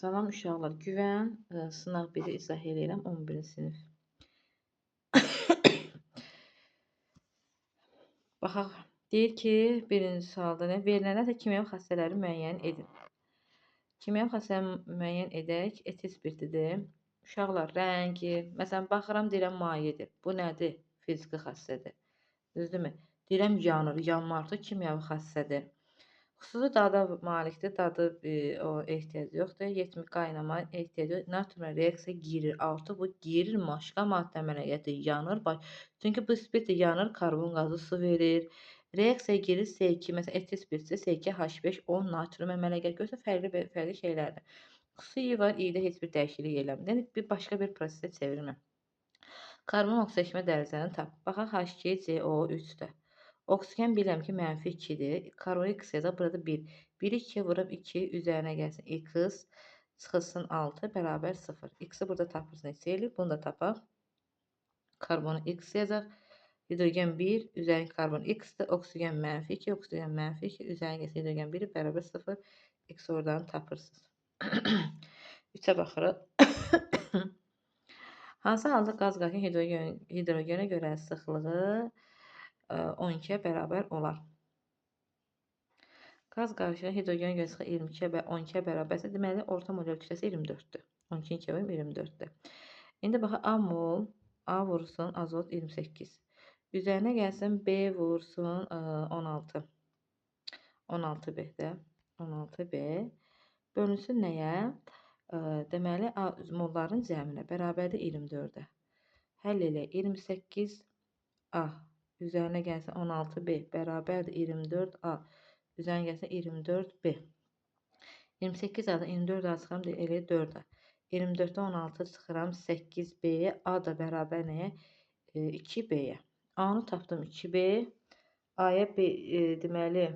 Salam uşaqlar, güvən sınaq 1-i izah edirəm 11-ci sinif. Baxaq, deyir ki, birinci sualda nə? Verilənlərlə kimyəvi xassələri müəyyən edin. Kimyəvi xassələri müəyyən edək, etil spirtidir. Uşaqlar, rəngi, məsələn, baxıram, deyirəm mayedir. Bu nədir? Fiziki xassədir. Düzdürmü? Deyirəm yanır, yanma artıq kimyəvi xassədir. Xüsusi dada malikdir, dadı o ehtiyacı yoxdur. Yetmik qaynama ehtiyacı natriumla reaksiya girir. Artıq bu girir, başqa maddə əmələ gətirir, yanır. Çünki bu spirt yanır, karbon qazı su verir. Reaksiya girir C2, məsələn etil spirtsi C2H5O natrium əmələ gətirir. Görürsə fərqli şeylərdir. Xüsusi i var, i-də heç bir dəyişiklik eləmir. Yəni bir başqa bir prosesə çevirmə. Karbon oksigenləşmə dərəcələrini tap. Baxaq H2CO3-də. Oksigen bilirəm ki, -2-dir. Karbon X yazaq, burada 1. 1-i 2-yə vurub 2 üzərinə gəlsin. X çıxılsın 6 bərabər 0. X-i burada tapırız. Neçə eləyir? Bunu da tapaq. Karbonu X yazaq. Hidrogen 1, üzərin karbon X-dir. Oksigen -2, oksigen -2, üzərinə gəlsin. Hidrogen 1 bərabər 0. X oradan tapırsınız. 3-ə baxırıq. Hansı halda qaz qatının hidrogenə görə sıxlığı 12-yə bərabər olar. Qaz qarışığı hidrogen görə sıxlığı 22-yə və 12-yə bərabərsə, deməli orta molekül kütləsi 24-dür. 12-yə 2 vurub 24-dür. İndi baxaq A mol, A vursun azot 28. Üzərinə gəlsin B vursun 16. 16B-də. 16B bölünsün nəyə? Deməli molların cəminə bərabərdir 24-də. Həll elə 28A üzərinə gəlsin 16B bərabərdir 24A üzərinə gəlsin 24B. 28A-dan 24A çıxıram, elə 4A. 24-dən 16 çıxıram 8B. A da bərabər nəyə? 2B-yə. A-nı tapdım 2B. A-ya deməli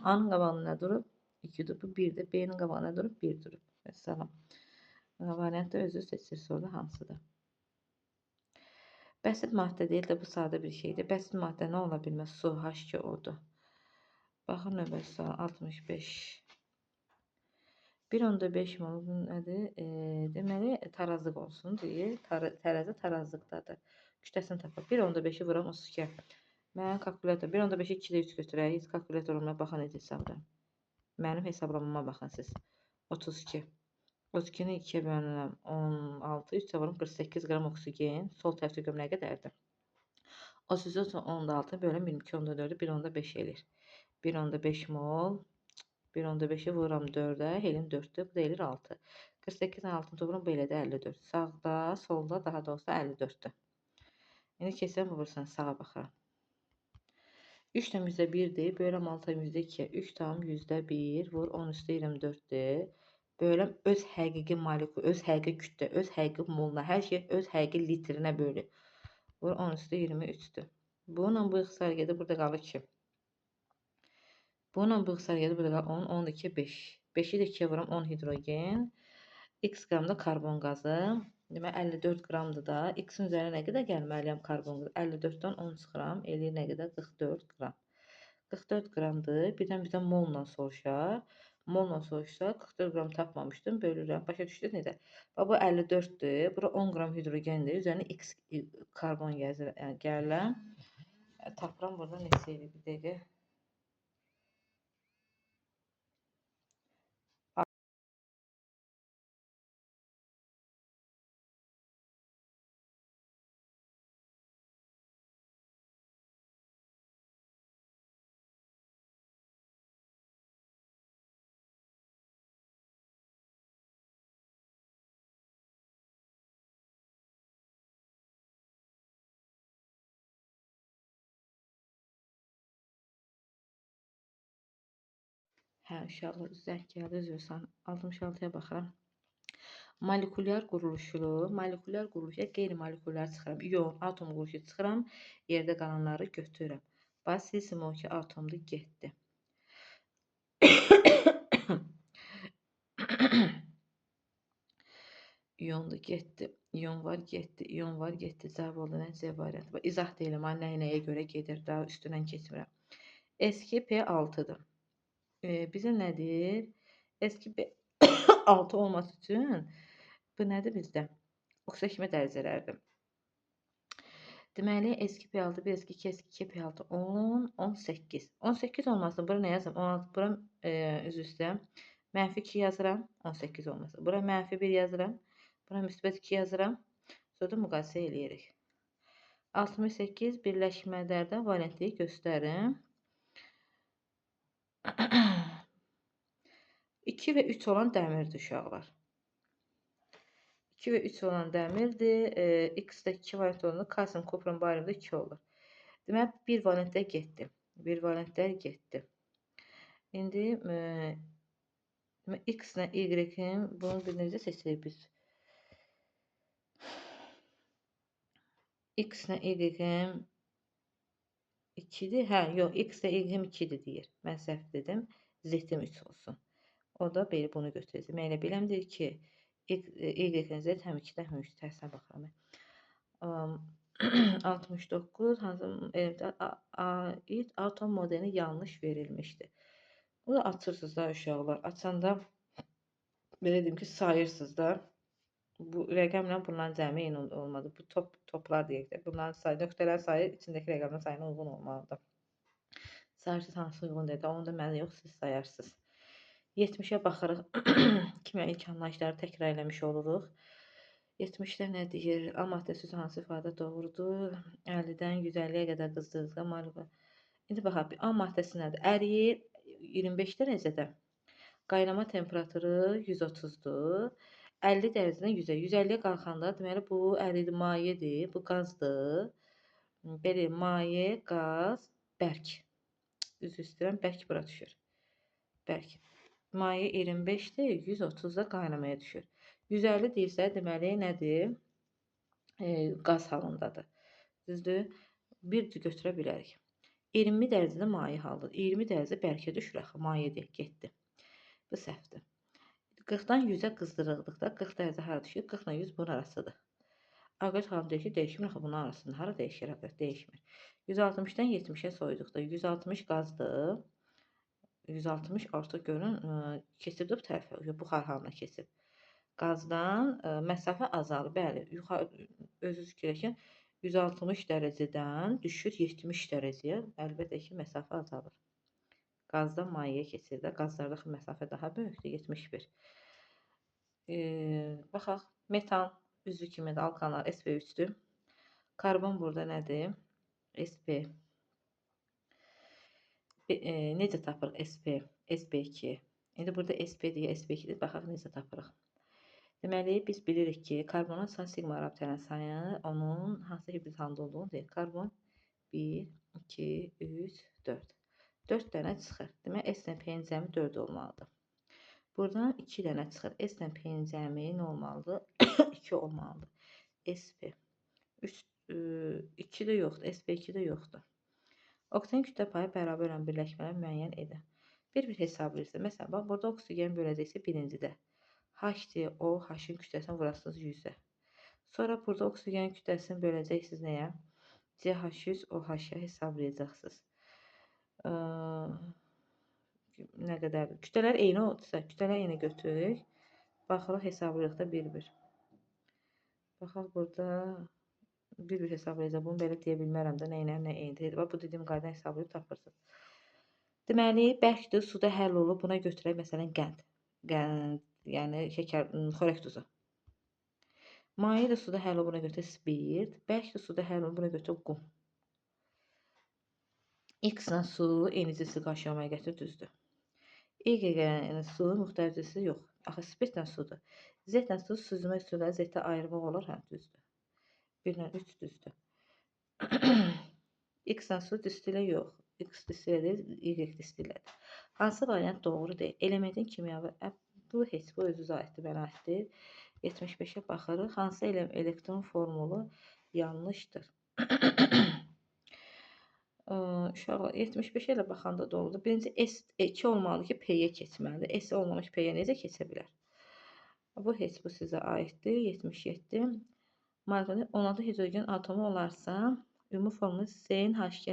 A-nın qabağında nə durub? 2-dir. Bu 1-dir. B-nin qabağında durub 1 durub. Salam. Variantda özü seçirsiniz orada hansıdır? Bəsit maddə deyil də bu sadə bir şeydir. Bəsit maddə nə ola bilməz? Su, H2O-dur. Baxın növbəti sual 65. 1.5 mol nədir? Deməli tarazlıq olsun deyir. Tərəzi tarazlıqdadır. Kütləsini tapaq. 1.5-i vuram 32-yə. Mənim kalkulyator 1.5-i 2-də 3 götürək. Heç kalkulyatoruma baxın necə hesablayıram. Mənim hesablamama baxın siz. 32. 32-ni 2-yə bölünürəm 16, 3-ə vurum 48 qram oksigen. Sol tərəfdə görüm nə qədərdir? 33 10-6 bölüm 22 10-4-ü 1.5 eləyir. 1.5 mol. 1.5-i vururam 4-ə. Helin 4-dür. Bu da eləyir 6. 48-dən 6-nı vururam belə də 54. Sağda, solda daha doğrusu 54-dür. İndi keçirəm vurursan sağa baxıram. 3,1-dir. Bölürəm 6,2-yə. 3,1 vur 10 üstə 24-dir. Bölüm öz həqiqi molekul, öz həqiqi kütlə, öz həqiqi moluna, hər şey öz həqiqi litrinə bölür. Vur 10 üstə 23-dür. Bununla bu ixtisar gedir, burada qalır 2. Bununla bu ixtisar gedir, burada qalır 10, 12, 5. 5-i də 2-yə vuram 10 hidrogen. X qramda karbon qazı. Demək 54 qramdır da. X-in üzərinə nə qədər gəlməliyəm karbon qazı? 54-dən 10 çıxıram. Eləyir nə qədər? 44 qram. 44 qramdır. Birdən bizdən molla soruşar. Molla soruşsa 44 qram tapmamışdım. Bölürəm. Başa düşdünüz necə? Bu 54-dür. Bura 10 qram hidrogendir. Üzərinə X karbon gəlirəm. Tapıram burada neçə eləyir? Bir dəqiqə. Hə, uşaqlar zəng gəldi, üzrsən. 66-ya baxıram. Molekulyar quruluşu, qeyri-molekulyar çıxıram. İon, atom quruluşu çıxıram. Yerdə qalanları götürürəm. Bax, silsim o ki, atomdur, getdi. İondur, getdi. İon var, getdi. İon var, getdi. Cavab oldu nə? C variantı. İzah deyiləm, nəyə görə gedir, daha üstündən keçmirəm. S2P6-dır. bizə nədir? sp6 olması üçün bu nədir bizdə? Oksigen dərəcələrdir. Deməli, sp6, 1, 2, 2, p6, 10, 18. 18 olmasın. Bura nə yazım? 16, bura üzr istəyirəm. -2 yazıram. 18 olmasın. Bura -1 yazıram. Bura -2 yazıram. Sonra da müqayisə eləyirik. 68 birləşmələrdə valentliyi göstərim. 2 və 3 olan dəmirdir uşaqlar. 2 və 3 olan dəmirdir. X-də 2 valent olanda kalsium, kupron bariyumda 2 olur. Deməli, 1 valentlər getdi. 1 valentlər getdi. İndi X ilə Y-in bunu bir necə seçirik biz? X ilə Y-in 2-dir. Hə, yox, X ilə Y-in 2-dir deyir. Mən səhv dedim. Z-im 3 olsun. O da belə bunu götürəcək. Mən elə biləmdir ki, Y-in Z həm 2-də həm 3 tərsinə baxıram. 69 hansı evdə aid atom modeli yanlış verilmişdir. Bu da açırsınız da uşaqlar. Açanda belə deyim ki, sayırsınız da. Bu rəqəmlə bunların cəmi eyni olmadı. Bu toplar deyək də. Bunların sayı, nöqtələr sayı içindəki rəqəmin sayına uyğun olmalıdır. Sayırsınız hansı uyğun deyil. Onu da mən yox, siz sayarsınız. 70-ə baxırıq. Kimya ilk anlayışları təkrar eləmiş oluruq. 70-də nə deyir? A maddəsi üzrə hansı ifadə doğrudur? 50-dən 150-yə qədər qızdırıcıda malum. İndi baxaq, A maddəsi nədir? Əriyir 25 dərəcədə. Qaynama temperaturu 130-dur. 50 dərəcədən 100-ə. 150-yə qalxanda deməli bu əridi mayedir, bu qazdır. Belə maye, qaz, bərk. Üzr istəyirəm, bərk bura düşür. Bərk. Maye 25-dir, 130-da qaynamaya düşür. 150 deyirsə, deməli nədir? Qaz halındadır. Düzdür? Bir götürə bilərik. 20 dərəcədə maye halıdır. 20 dərəcə bərkə düşür axı, mayedir, getdi. Bu səhvdir. 40-dan 100-ə qızdırıldıqda 40 dərəcə hara düşür? 40 ilə 100 bunun arasıdır. Aqrət xanım deyir ki, değişmir axı bunun arasında. Hara değişir aqrət? Değişmir. 160-dan 70-ə soyuduqda 160 qazdır. 160 artıq görün, keçibdir bu tərəfə, buxar halına keçib. Qazdan məsafə azalır. Bəli, yuxarı özünüz fikirləşin. 160 dərəcədən düşür 70 dərəcəyə. Əlbəttə ki, məsafə azalır. Qazdan mayəyə keçir də. Qazlardakı məsafə daha böyükdür, 71. Baxaq, metan üzvü kimi də alkanlar sp3-dür. Karbon burada nədir? sp. Necə tapırıq sp? sp2. İndi burada sp deyə sp2-dir. Baxaq necə tapırıq. Deməli, biz bilirik ki, karbonun sigma rabitənin sayı onun hansı hibrid halında olduğunu deyir. Karbon 1, 2, 3, 4. 4 dənə çıxır. Demək, S ilə P-nin cəmi 4 olmalıdır. Buradan 2 dənə çıxır. S ilə P-nin cəmi nə olmalıdır? 2 olmalıdır. SP. 2 də yoxdur. SP2 də yoxdur. Oksigen kütlə payı bərabər olan birləşmələr müəyyən edin. Bir hesablayırsınız. Məsələn, bax, burada oksigen böləcəksə birincidə. H-dir, o, H-in kütləsini vurasınız 100-ə. Sonra burada oksigen kütləsini böləcəksiniz nəyə? CH100, OH-ya hesablayacaqsınız. Nə qədərdir? Kütlələr eyni olursa, kütlələr eyni götürürük. Baxırıq, hesablayırıq da bir-bir. Baxaq, burada bir hesablayacaq. Bunu belə deyə bilmərəm də, nə ilə nə eynidir. Bax, bu dediyim qayda hesablayıb tapırsınız. Deməli, bərkdir, suda həll olub. Buna götürək, məsələn, qənd. Qənd, yəni şəkər, xörək duzu. Maye də suda həll olub, buna götürək spirt. Bərkdir, suda həll olub, buna götürək qum. X ilə su eyni cinsi qaşıqlamaya gətir, düzdür. Y-nin su müxtəlif cinsi yox. Axı, spirtlə sudur. Z-lə su süzmə üsulları Z-də ayırmaq olur, hə, düzdür. 1-lə 3 düzdür. X-lə su distillə yox. X distillədir, Y distillədir. Hansı variant doğru deyil? Elementin kimyəvi, bu heç bu özünüzə aiddir, mənə aiddir. 75-ə baxırıq. Hansı elektron formulu yanlışdır? Uşaqlar, 75-ə ilə baxanda doğrudur. Birinci S2 olmalı ki, P-yə keçməlidir. S olmamış P-yə necə keçə bilər? Bu heç bu sizə aiddir. 77. Marqanın 16 hidrogen atomu olarsa, ümumi formulu SN H2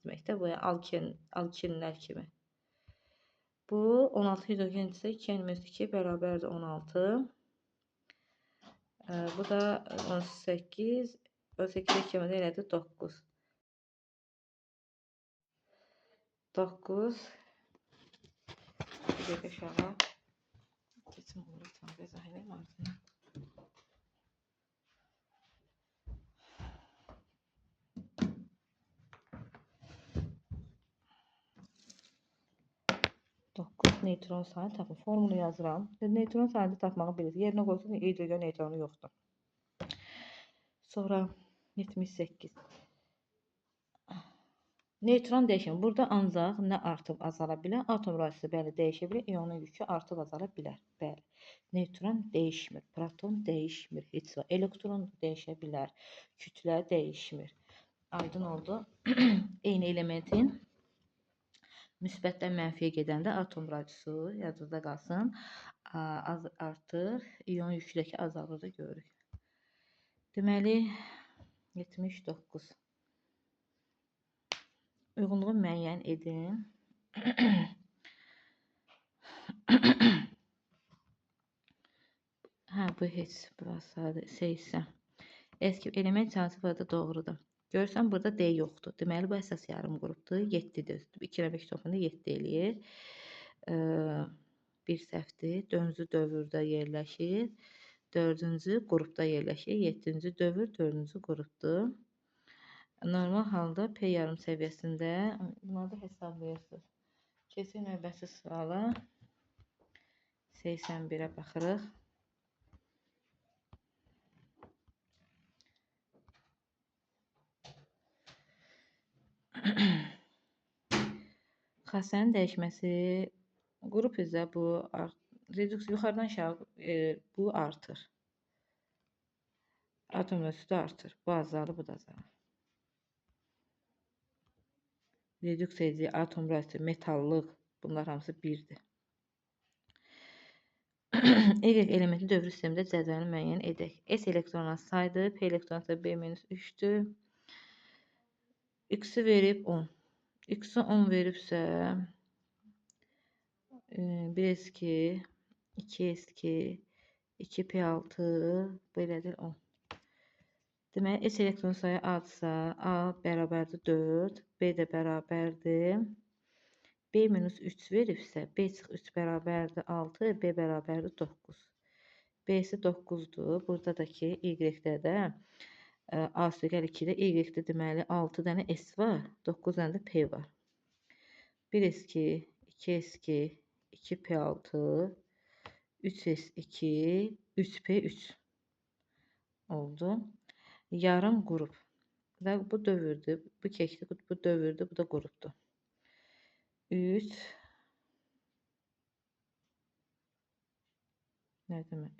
deməkdir. Bu, yəni alkinlər kimi. Bu 16 hidrogendirsə 2 -2 bərabərdir 16. Bu da 18. 18 2 elədi 9. 9. Bir dəqiqə aşağı. Keçim olur tam izah edeyim ardından. Neytron sayını tapın. Formulu yazıram. Neytron sayını tapmağı bilirsiniz. Yerinə qoysun, hidrogen neytronu yoxdur. Sonra 78. Neytron dəyişimi. Burada ancaq nə artıb azala bilər? Atom radiyası bəli dəyişə bilər. İyonun yükü artıb azala bilər. Bəli. Neytron dəyişmir. Proton dəyişmir. Heç vaxt. Elektron dəyişə bilər. Kütlə dəyişmir. Aydın oldu. Eyni elementin müsbətdən mənfiyə gedəndə atom radiyası yadınızda qalsın. Artır. İyon yükdəki azalır da görürük. Deməli 79. Uyğunluğu müəyyən edin. Bu heç burası 80. Eski element çansı burada doğrudur. Görürsən burada D yoxdur. Deməli bu əsas yarım qrupdur. 7-dir. 2 ilə 5 toplayanda 7 eləyir. Bir səhvdir. 4-cü dövrdə yerləşir. 4-cü qrupda yerləşir. 7-ci dövr 4-cü qrupdur. Normal halda P yarım səviyyəsində bunları hesablayırsınız. Keçək növbəti suala. 81-ə baxırıq. Xassənin dəyişməsi qrup üzrə bu reduks yuxarıdan aşağı bu artır. Atom ölçüsü də artır. Bu azalır, bu da azalır. Reduks edici, atom radiyası, metallıq bunlar hamısı 1-dir. Y elementi dövr sistemində cədvəlini müəyyən edək. S elektronuna saydır, P elektronuna B-3-dür. X-i verib 10. X-i 10 veribsə 1s2, 2s2, 2p6 belədir 10. Deməli, S elektron sayı A-dırsa, A bərabərdir 4, B də bərabərdir. B-3 veribsə, B-3 bərabərdir 6, B bərabərdir 9. B-si 9-dur. Burada da ki, Y-də də A-2-də, Y-də deməli 6 dənə S var, 9 dənə də P var. 1s2, 2s2, 2p6, 3s2, 3p3 oldu. Yarım qrup. Və bu dövrdür, bu keçdi, bu dövrdür, bu da qrupdur. 3 nə demək?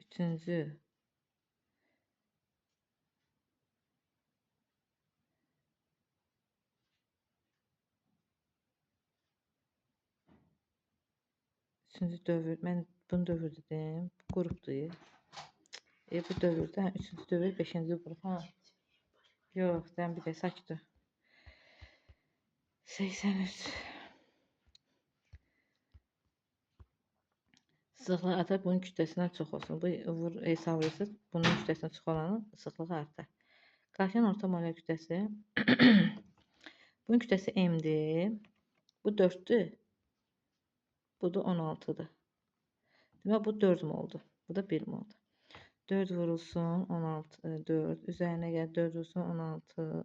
Üçüncü dövr, mən bunu dövr dedim, bu qrupdur. Bu dövrdə, üçüncü dövr, beşinci qrup. Yox, sən bir də sakit dur. 83. Sıxlığı artar, bunun kütləsindən çox olsun. Bu hesablayırsınız, bunun kütləsindən çox olanın sıxlığı artar. Qarşının orta molekül kütləsi. Bunun kütləsi M-dir. Bu 4-dür. Bu da 16-dır. Demək, bu 4 moldur. Bu da 1 moldur. 4 vurulsun 16, 4. Üzərinə gəl 4 vurulsun 16.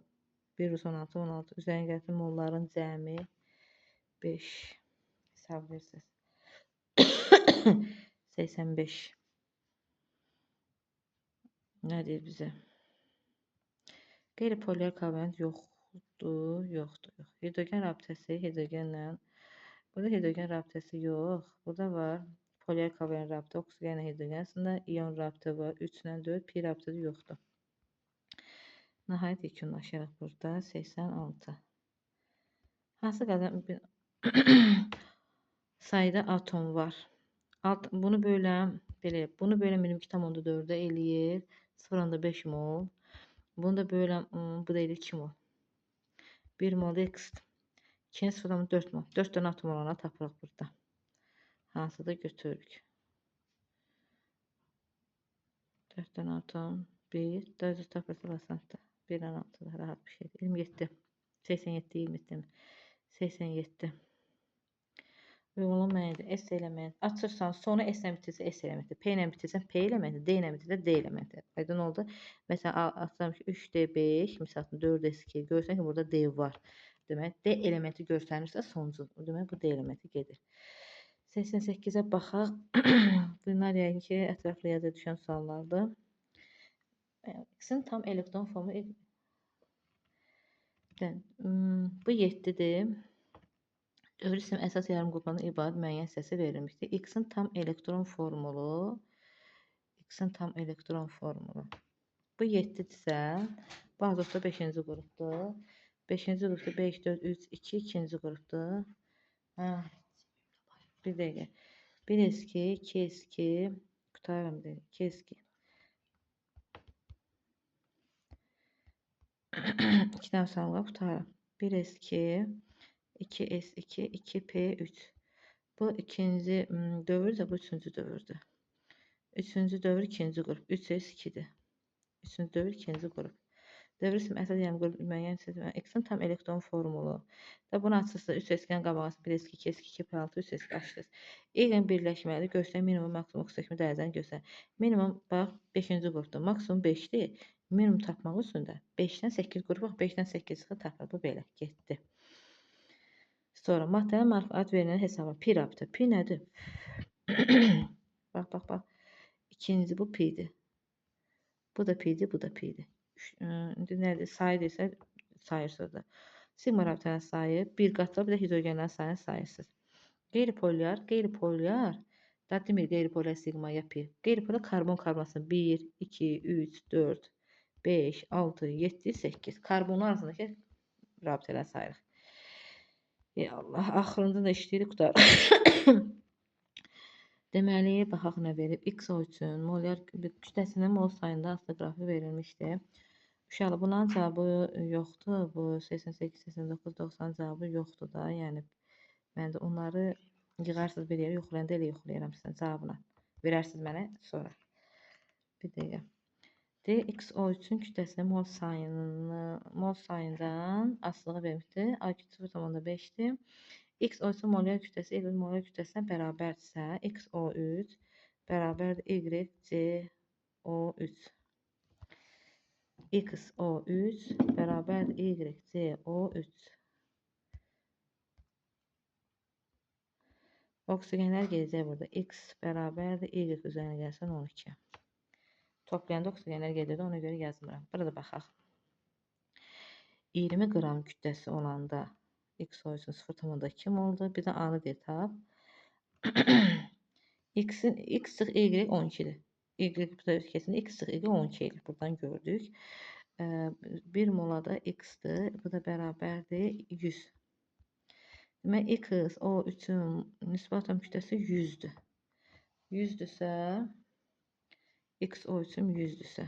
1 vurulsun 16, 16. Üzərinə gəlsin molların cəmi 5. Hesablayırsınız. 85. Nə deyir bizə? Qeyri-polyar kovalent yoxdur, yoxdur. Hidrogen rabitəsi, hidrogenlə. Burada hidrogen rabitəsi yox. Burada var polyar kovalent rabitə, oksigenlə hidrogen arasında iyon rabitə var. 3 ilə 4, pi rabitəsi yoxdur. Nəhayət yekunlaşırıq burada. 86. Hansı qədər sayıda atom var? Bunu böləm, belə, bunu böləm 22,4-də eləyir. 0,5 mol. Bunu da böləm, bu da eləyir 2 mol. 1 mol x. 2-nin 0,4 mol. 4 dənə atom olanı tapırıq burada. hansıdır götürürük. 4'dən 6, 1, 400 tapırsa basatda. 1'dən 6 rahat bir şeydir. 27, 87, 27, 87. Uyğunluq mənədir. S elementi. Açırsan, sonra S ilə bitirsə S elementi. P ilə bitirsən P elementi. D ilə bitirsə D elementi. Aydın oldu. Məsələn, açsam ki 3D5, məsələn 4S2. Görürsən ki, burada D var. Demək, D elementi göstərirsə sonuncu. Demək, bu D elementi gedir. 88'ə baxaq. Bunlar yəqin ki, ətraflı yazıya düşən suallardır. X'in tam elektron formu bu 7'dir. Dövr sistemi əsas yarımqruplarından ibarət müəyyən hissəsi verilmişdir. X-in tam elektron formulu. Bu 7-dirsə, bu azotda 5-ci qrupdur. 5-ci qrupda 5, 4, 3, 2 ikinci qrupdur. Bir dəqiqə. 1S2, 2S2, qutarım deyil. 2S2. 2 dənə sanıqa qutarım. 1S2, 2S2, 2P3. Bu ikinci dövrdür, bu üçüncü dövrdür. Üçüncü dövr ikinci qrup. 3S2'dir. Üçüncü dövr ikinci qrup. Dövr ismi əsas yarımqrup müəyyən hissəsi. X-in tam elektron formulu. Da bunu açırsa 3S2-dən qabağısı 1S2, 2S2, 2P6, 3S2 açdınız. Y-in birləşməli göstərən minimum maksimum oksigen dəyərlərini göstərir. Minimum bax 5-ci qrupdur. Maksimum 5-dir. Minimum tapmaq üçün də 5-dən 8 qrup, 5-dən 8 çıxır tapılır. Bu belə getdi. Sonra material marka ad verilən hesabı pi raptı. Pi nədir? Bax. İkinci bu pi'dir. Bu da pi'dir, bu da pi'dir. İndi nədir? Sayı desə sayırsınız da. Sigma raptının sayı bir qatla bir də hidrogenlərin sayını sayırsınız. Qeyri-polyar. Da demir qeyri-polyar sigma ya pi. Qeyri-polyar karbon karbonası 1, 2, 3, 4, 5, 6, 7, 8. Karbonun arasındakı rabitələr sayırıq. Ya Allah, axırında da işləyirik qutar. Deməli, baxaq nə verib. XO üçün molar kütləsinin mol sayında asılı qrafiqi verilmişdir. Uşaqlar, bunların cavabı yoxdur. Bu 88, 89, 90 cavabı yoxdur da. Yəni, mən də onları yığarsınız bir yerə, yoxlayanda elə yoxlayaram sizin cavabına. Verərsiniz mənə sonra. Bir dəqiqə. DXO üçün kütləsinin mol sayından asılığı vermişdir. A2 0,5'dir. XO üçün molar kütləsi Y molar kütləsindən bərabərdirsə, XO3 bərabərdir YCO3. XO3 bərabərdir YCO3. Oksigenlər gedəcək burada. X bərabərdir Y üzərinə gəlsən 12. Toplayanda oksigenlər gedirdi, ona görə yazmıram. Burada baxaq. 20 qram kütləsi olanda XO üçün 0,2 moldur. Bir də A-nı deyil tap. X çıx Y 12'dir. Y burada ölkəsində X çıx Y 12 edir. Buradan gördük. 1 molada X-dir. Bu da bərabərdir 100. Demək, XO3-ün nisbət atom kütləsi 100'dür. 100'dürsə, XO3'üm 100'dürsə.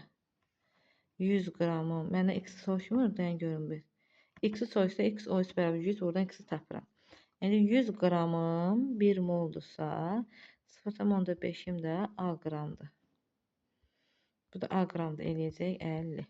100 qramı. Mənə X soruşmur, dən görün bir. X'i soruşsa XO3 bərabər 100, oradan X'i tapıram. Yəni 100 qramım 1 moldursa, 0,5'im də A qramdır. Bu da A qramdır, eləyəcək 50.